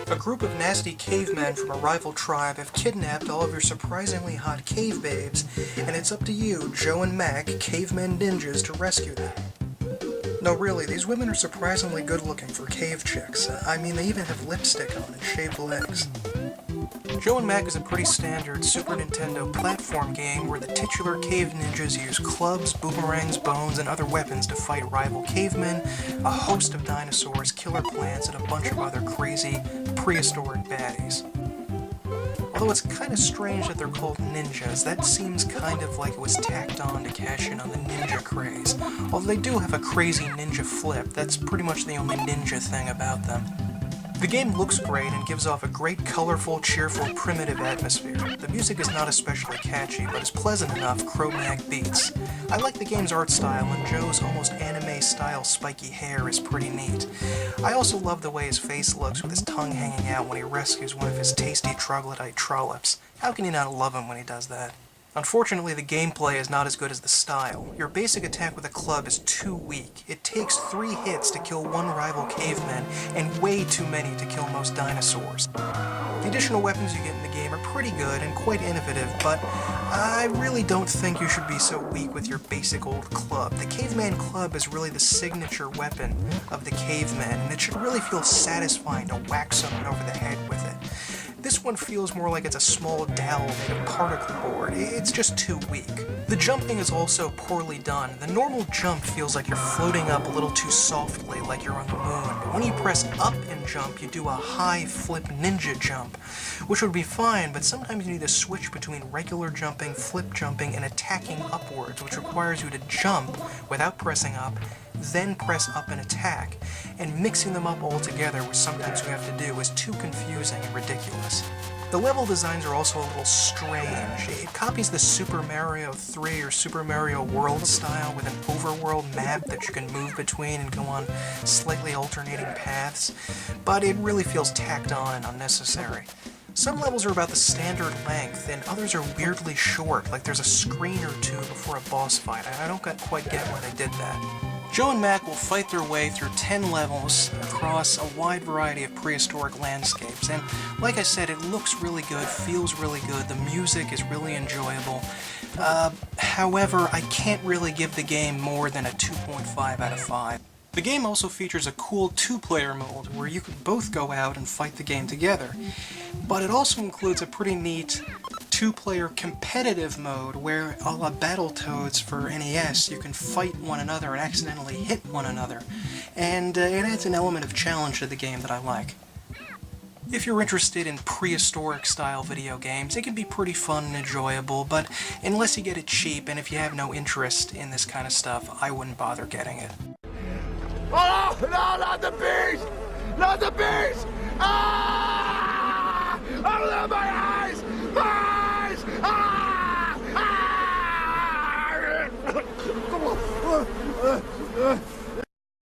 A group of nasty cavemen from a rival tribe have kidnapped all of your surprisingly hot cave babes, and it's up to you, Joe and Mac, cavemen ninjas, to rescue them. No, really, these women are surprisingly good-looking for cave chicks. I mean, they even have lipstick on and shaved legs. Joe and Mac is a pretty standard Super Nintendo platform game where the titular cave ninjas use clubs, boomerangs, bones, and other weapons to fight rival cavemen, a host of dinosaurs, killer plants, and a bunch of other crazy, prehistoric baddies. Although it's kind of strange that they're called ninjas, that seems kind of like it was tacked on to cash in on the ninja craze. Although they do have a crazy ninja flip, that's pretty much the only ninja thing about them. The game looks great and gives off a great, colorful, cheerful, primitive atmosphere. The music is not especially catchy, but is pleasant enough Cro-Mag beats. I like the game's art style, and Joe's almost anime-style spiky hair is pretty neat. I also love the way his face looks with his tongue hanging out when he rescues one of his tasty troglodyte trollops. How can you not love him when he does that? Unfortunately, the gameplay is not as good as the style. Your basic attack with a club is too weak. It takes 3 hits to kill one rival caveman, and way too many to kill most dinosaurs. The additional weapons you get in the game are pretty good and quite innovative, but I really don't think you should be so weak with your basic old club. The Caveman Club is really the signature weapon of the caveman, and it should really feel satisfying to whack someone over the head with it. This one feels more like it's a small dowel made of particle board. It's just too weak. The jumping is also poorly done. The normal jump feels like you're floating up a little too softly, like you're on the moon. But when you press up and jump, you do a high flip ninja jump, which would be fine, but sometimes you need to switch between regular jumping, flip jumping, and attacking upwards, which requires you to jump without pressing up, then press up and attack, and mixing them up all together, which sometimes you have to do, is too confusing and ridiculous. The level designs are also a little strange. It copies the Super Mario 3 or Super Mario World style with an overworld map that you can move between and go on slightly alternating paths, but it really feels tacked on and unnecessary. Some levels are about the standard length, and others are weirdly short, like there's a screen or two before a boss fight. I don't quite get why they did that. Joe and Mac will fight their way through 10 levels across a wide variety of prehistoric landscapes, and like I said, it looks really good, feels really good, the music is really enjoyable. However, I can't really give the game more than a 2.5 out of 5. The game also features a cool 2-player mode where you can both go out and fight the game together, but it also includes a pretty neat 2-player competitive mode where, a la Battletoads for NES, you can fight one another and accidentally hit one another, and it adds an element of challenge to the game that I like. If you're interested in prehistoric style video games, it can be pretty fun and enjoyable, but unless you get it cheap and if you have no interest in this kind of stuff, I wouldn't bother getting it. Oh, no, not the beast! Not the beast! Ah! Oh, my